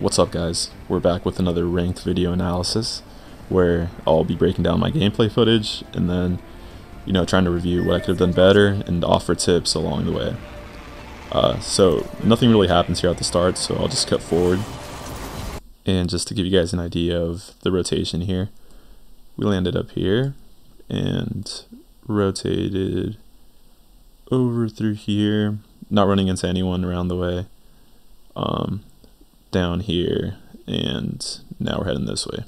What's up guys, we're back with another ranked video analysis where I'll be breaking down my gameplay footage and then, trying to review what I could have done better and offer tips along the way. So nothing really happens here at the start, so I'll just cut forward. And just to give you guys an idea of the rotation here, we landed up here and rotated over through here, not running into anyone around the way. Down here, and now we're heading this way.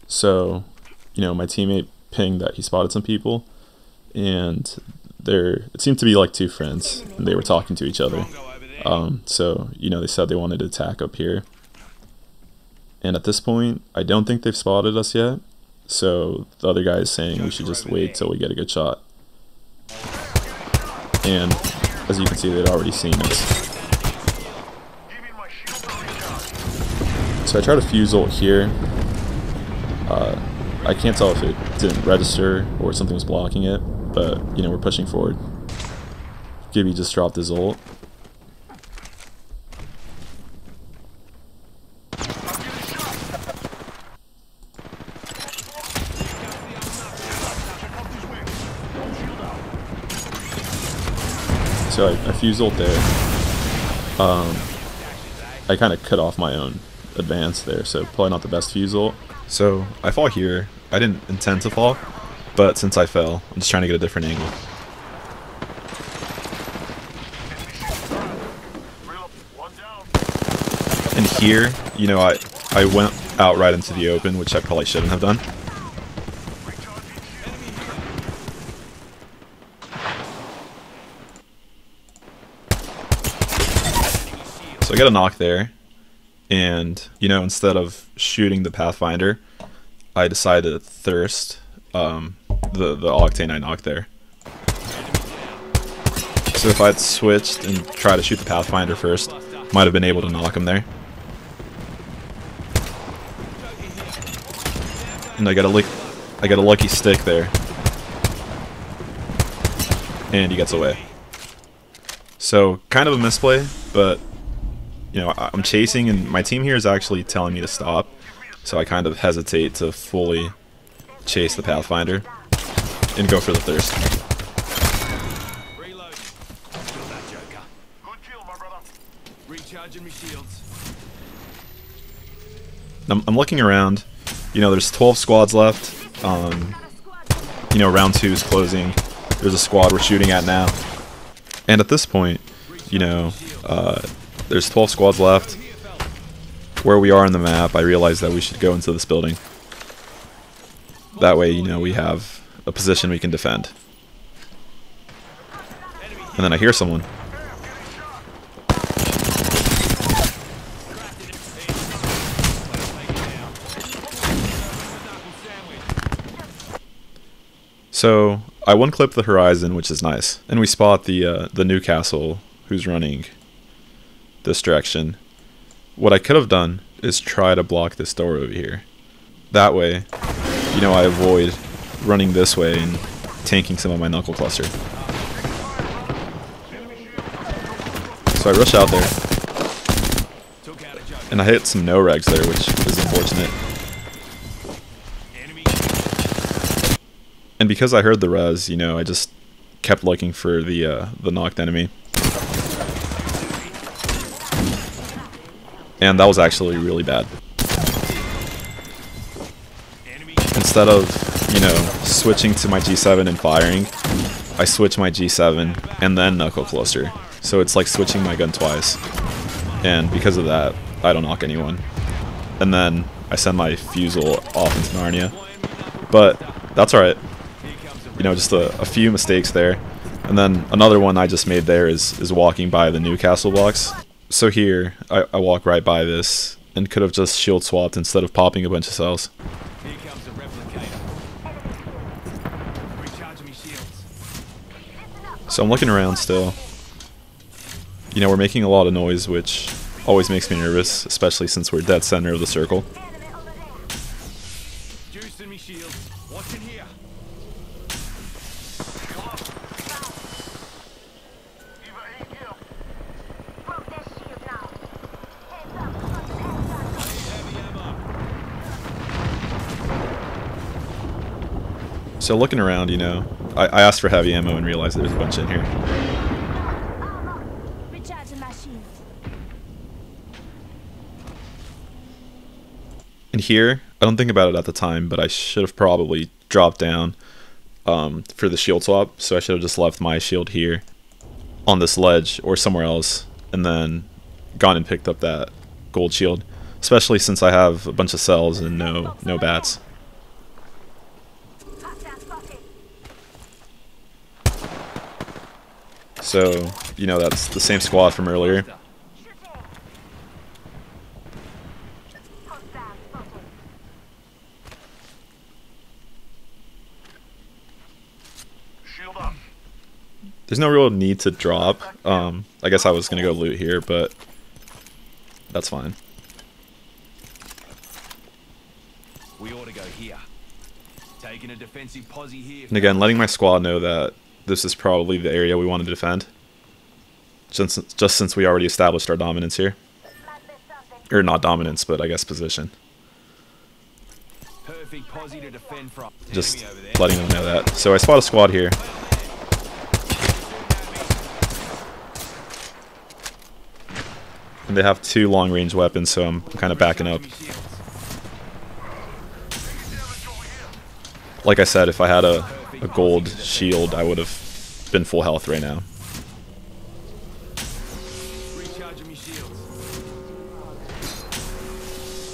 So, my teammate pinged that he spotted some people, and it seemed to be like two friends, and they were talking to each other. So, they said they wanted to attack up here. And at this point, I don't think they've spotted us yet, so the other guy is saying we should just wait till we get a good shot. And as you can see, they'd already seen us. So I tried to fuse ult here. I can't tell if it didn't register or something was blocking it, but we're pushing forward. Gibby just dropped his ult. So I fused ult there. I kind of cut off my own advance there, so probably not the best fuse ult. So I fall here. I didn't intend to fall, but since I fell, I'm just trying to get a different angle. And here, I went out right into the open, which I probably shouldn't have done. So I get a knock there. And, instead of shooting the Pathfinder, I decided to thirst the Octane I knocked there. So if I'd switched and tried to shoot the Pathfinder first, might have been able to knock him there. And I got a lucky stick there. And he gets away. So, kind of a misplay, but I'm chasing, and my team here is actually telling me to stop, so I kind of hesitate to fully chase the Pathfinder and go for the thirst. I'm looking around. There's 12 squads left. Round 2 is closing. There's a squad we're shooting at now, and at this point, there's 12 squads left. Where we are on the map, I realized that we should go into this building. That way, we have a position we can defend. And then I hear someone. So, I one-clipped the horizon, which is nice. And we spot the Newcastle who's running this direction. What I could have done is try to block this door over here. That way, I avoid running this way and tanking some of my knuckle cluster. So I rush out there, and I hit some no-regs there, which is unfortunate. And because I heard the res, I just kept looking for the knocked enemy. And that was actually really bad. Instead of, switching to my G7 and firing, I switch my G7 and then knuckle cluster. So it's like switching my gun twice. And because of that, I don't knock anyone. And then I send my fusel off into Narnia. But that's alright. Just a few mistakes there. And then another one I just made there is walking by the Newcastle blocks. So here, I walk right by this, and could have just shield swapped instead of popping a bunch of cells. So I'm looking around still. We're making a lot of noise, which always makes me nervous, especially since we're dead center of the circle. So looking around, you know, I asked for heavy ammo and realized there's a bunch in here. And here, I don't think about it at the time, but I should have probably dropped down for the shield swap. So I should have just left my shield here on this ledge or somewhere else, and then gone and picked up that gold shield. Especially since I have a bunch of cells and no bats. So, you know, that's the same squad from earlier. There's no real need to drop. I guess I was gonna go loot here, but that's fine. We ought to go here. Taking a defensive posse here. And again, letting my squad know that this is probably the area we want to defend. Just since we already established our dominance here. Or not dominance, but I guess position. Perfect posse to defend from. Just letting them know that. So I spot a squad here. And they have 2 long-range weapons, so I'm kind of backing up. Like I said, if I had a gold shield, I would have been full health right now.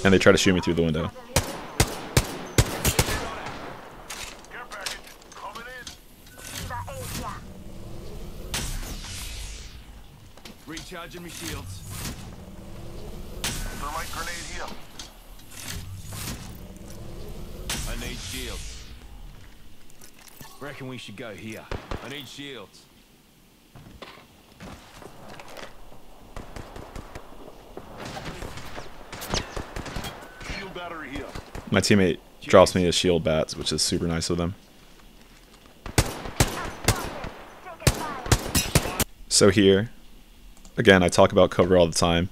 And they try to shoot me through the window. Recharging my shields. Thermite grenade here. I need shields. Reckon we should go here. I need shields. Shield battery here. My teammate drops me a shield bats, which is super nice of them. So here, again, I talk about cover all the time.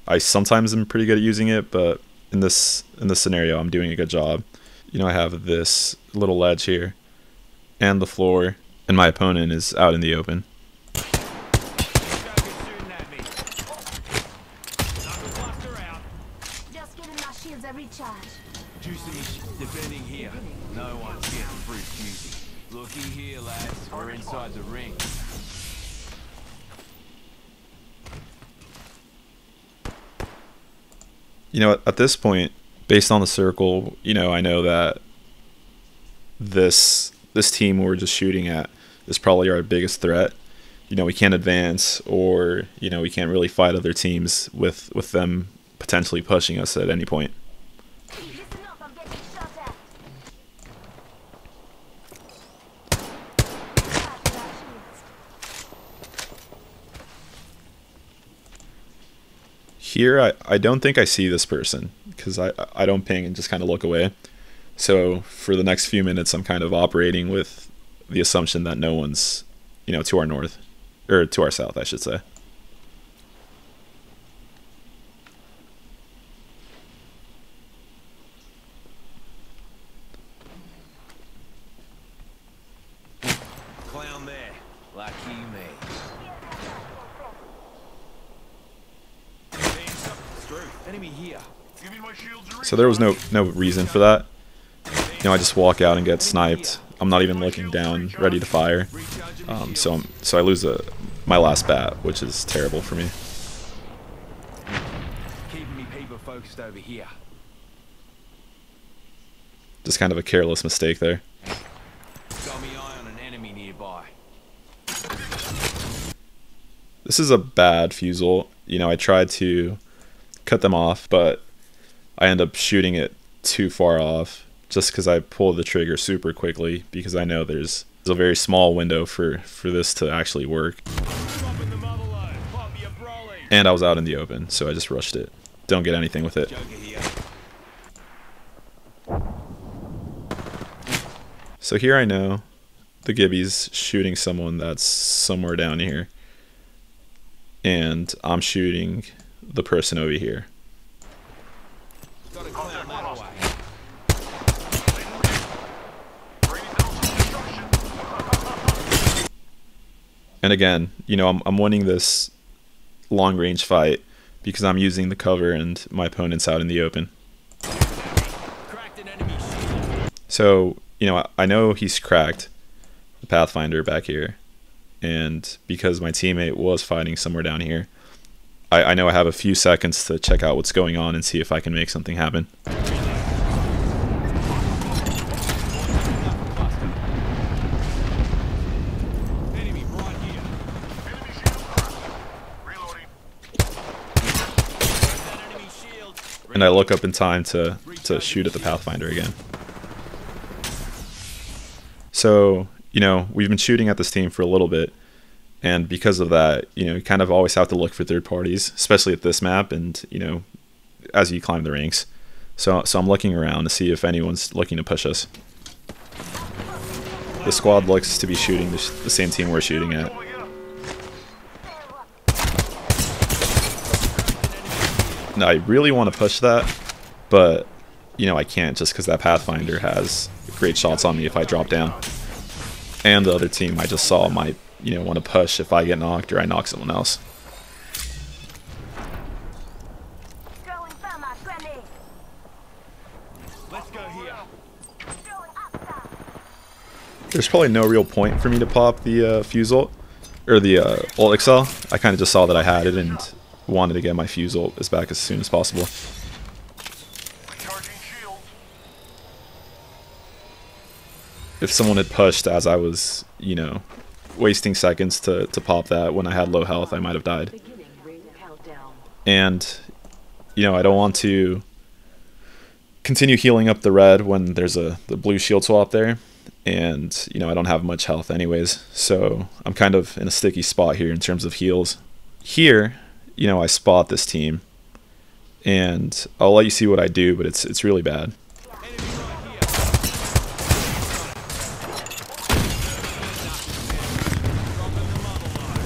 I sometimes am pretty good at using it, but in this scenario, I'm doing a good job. You know, I have this little ledge here, and the floor, and my opponent is out in the open. Just getting my shields a recharge. Defending here. No one's getting through duty. Looky here, lads. We're inside the ring. You know, at this point, based on the circle, you know, I know that this team we're just shooting at is probably our biggest threat. You know, we can't advance, or, you know, we can't really fight other teams with them potentially pushing us at any point. Listen up, I'm getting shot at. Here, I don't think I see this person, because I don't ping and just kind of look away. So for the next few minutes, I'm kind of operating with the assumption that no one's, you know, to our north, or to our south, I should say. Clown there. Lucky me. Enemy here. Give me my shields. So there was no reason for that. You know, I just walk out and get sniped. I'm not even looking down, ready to fire. So I lose my last bat, which is terrible for me. Keeping me people focused over here. Just kind of a careless mistake there. Got me eye on an enemy nearby. This is a bad fusel. You know, I tried to cut them off, but I end up shooting it too far off, just because I pulled the trigger super quickly, because I know there's a very small window for this to actually work. And I was out in the open, so I just rushed it. Don't get anything with it. So here I know the Gibby's shooting someone that's somewhere down here, and I'm shooting the person over here. And again, you know, I'm winning this long range fight because I'm using the cover and my opponent's out in the open. Cracked an enemy shield. So, you know, I know he's cracked the Pathfinder back here. And because my teammate was fighting somewhere down here, I know I have a few seconds to check out what's going on and see if I can make something happen. Enemy right here. Enemy shield crushed. Reloading. That enemy shield. And I look up in time to shoot at the Pathfinder again. So, you know, we've been shooting at this team for a little bit. And because of that, you know, you kind of always have to look for third parties, especially at this map and, you know, as you climb the ranks. So I'm looking around to see if anyone's looking to push us. The squad looks to be shooting the same team we're shooting at. Over here. And I really want to push that, but, you know, I can't just because that Pathfinder has great shots on me if I drop down. And the other team I just saw might, you know, want to push if I get knocked or I knock someone else. Throwing thermite grenade. Let's go here. Throwing upside. There's probably no real point for me to pop the fuse ult, or the ult excel. I kind of just saw that I had it and wanted to get my fuse ult back as soon as possible. Recharging shields. If someone had pushed as I was, you know, wasting seconds to pop that when I had low health, I might have died. Beginning ring countdown. And, you know, I don't want to continue healing up the red when there's the blue shield swap there. And, you know, I don't have much health anyways. So I'm kind of in a sticky spot here in terms of heals. Here, you know, I spot this team. And I'll let you see what I do, but it's really bad. Enemy right here.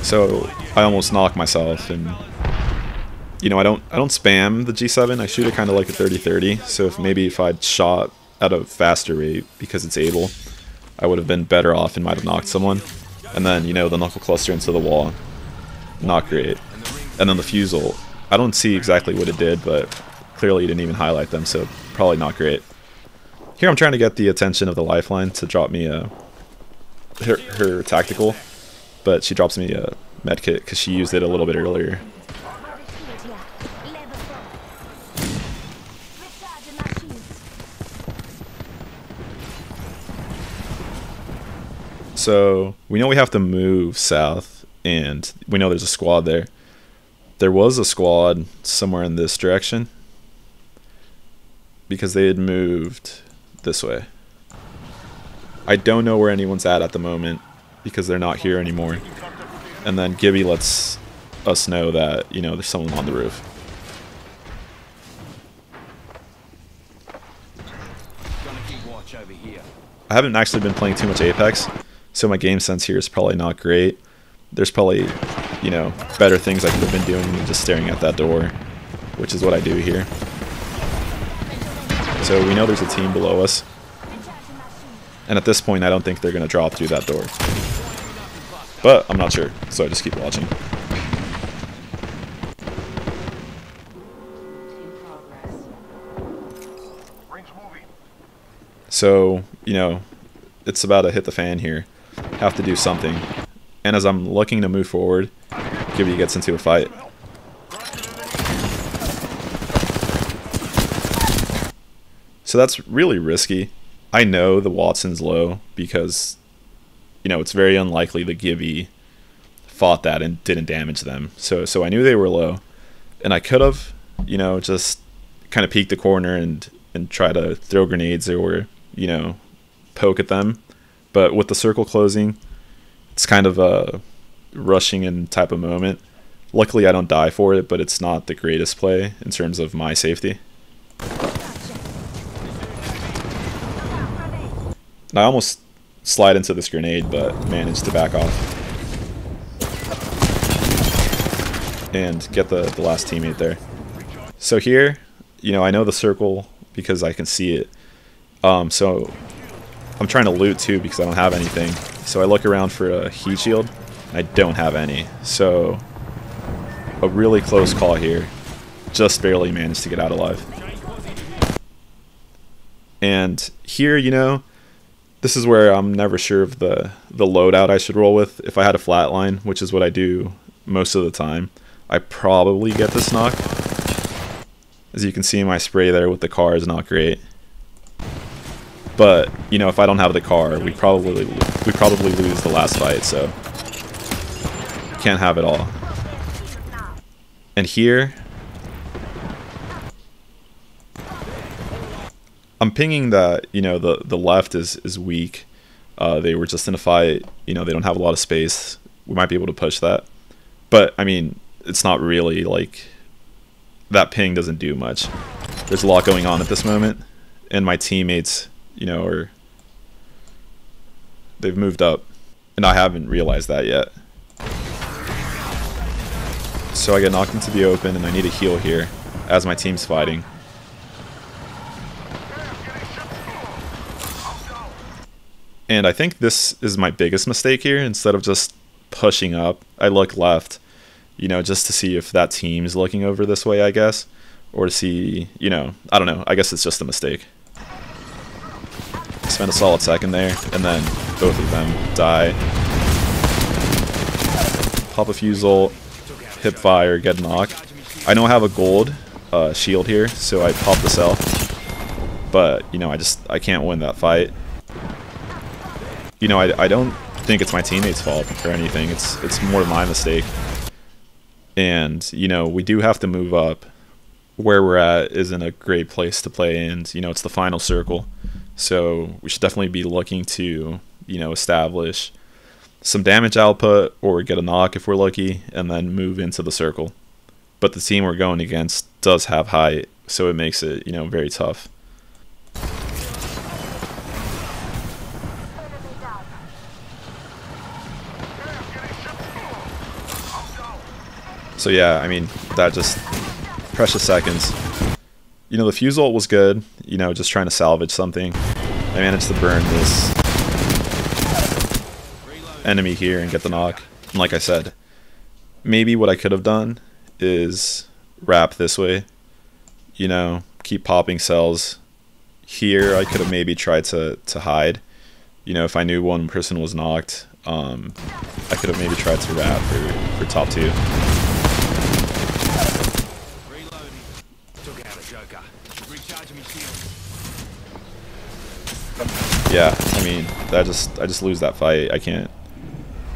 So I almost knock myself, and you know, I don't spam the G7. I shoot it kind of like a 30-30. So if I'd shot at a faster rate because it's able, I would have been better off and might have knocked someone. And then, you know, the knuckle cluster into the wall, not great. And then the fuse ult, I don't see exactly what it did, but clearly it didn't even highlight them, so probably not great. Here I'm trying to get the attention of the lifeline to drop me her tactical, but she drops me a medkit because she used it a little bit earlier. Body shield here. Level 4. Recharging my shields. So we know we have to move south, and we know there's a squad there. There was a squad somewhere in this direction because they had moved this way. I don't know where anyone's at the moment because they're not here anymore. And then Gibby lets us know that, you know, there's someone on the roof. Gonna keep watch over here. I haven't actually been playing too much Apex, so my game sense here is probably not great. There's probably, you know, better things I could have been doing than just staring at that door, which is what I do here. So we know there's a team below us, Recharging my shields. and at this point I don't think they're going to drop through that door. But I'm not sure, so I just keep watching. In progress. Rings moving. So, you know, it's about to hit the fan here. Have to do something. And as I'm looking to move forward, Gibby gets into a fight. So that's really risky. I know the Watson's low because, you know, it's very unlikely that Gibby fought that and didn't damage them. So I knew they were low. And I could have, you know, just kind of peek the corner and try to throw grenades or, you know, poke at them. But with the circle closing, it's kind of a rushing in type of moment. Luckily I don't die for it, but it's not the greatest play in terms of my safety. I almost slide into this grenade, but managed to back off. And get the last teammate there. So here, you know, I know the circle because I can see it. So I'm trying to loot too because I don't have anything. So I look around for a heat shield I don't have any. So a really close call here. Just barely managed to get out alive. And here, you know, this is where I'm never sure of the loadout I should roll with. If I had a flatline, which is what I do most of the time, I probably get this knock. As you can see, my spray there with the car is not great. But, you know, if I don't have the car, we probably lose the last fight, so can't have it all. And here, I'm pinging that, you know, the left is weak. They were just in a fight, you know, they don't have a lot of space. We might be able to push that. But, I mean, it's not really, like, that ping doesn't do much. There's a lot going on at this moment, and my teammates, you know, they've moved up, and I haven't realized that yet. So I get knocked into the open, and I need a heal here as my team's fighting. And I think this is my biggest mistake here. Instead of just pushing up, I look left, you know, just to see if that team's looking over this way, I guess, or to see, you know, I don't know, I guess it's just a mistake. Spend a solid second there, and then both of them die. Pop a fuse ult, hip fire, get a knock. I know I have a gold shield here, so I pop the cell. But, you know, I can't win that fight. You know, I don't think it's my teammates' fault or anything. It's more my mistake. And, you know, we do have to move up. Where we're at isn't a great place to play, and, you know, it's the final circle. So we should definitely be looking to, you know, establish some damage output or get a knock if we're lucky, and then move into the circle. But the team we're going against does have height, so it makes it, you know, very tough. So yeah, I mean, that just precious seconds. You know, the fuse ult was good, you know, just trying to salvage something. I managed to burn this enemy here and get the knock. And like I said, maybe what I could have done is wrap this way, you know, keep popping cells. Here I could have maybe tried to hide. You know, if I knew one person was knocked, I could have maybe tried to wrap for top 2. Yeah, I mean, I just lose that fight. I can't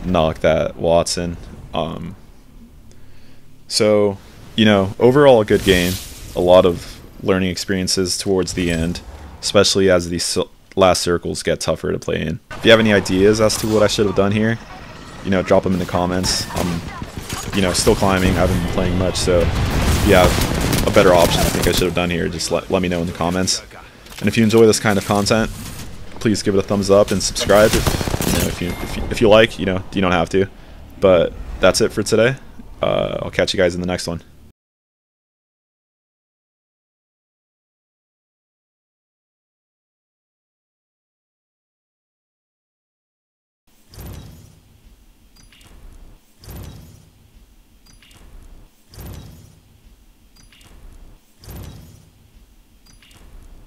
knock that Watson. So, you know, overall a good game. A lot of learning experiences towards the end, especially as these last circles get tougher to play in. If you have any ideas as to what I should have done here, you know, drop them in the comments. I'm, you know, still climbing. I haven't been playing much, so if you have a better option I think I should have done here, just let me know in the comments. And if you enjoy this kind of content, please give it a thumbs up and subscribe if you like. You know, you don't have to. But that's it for today. I'll catch you guys in the next one.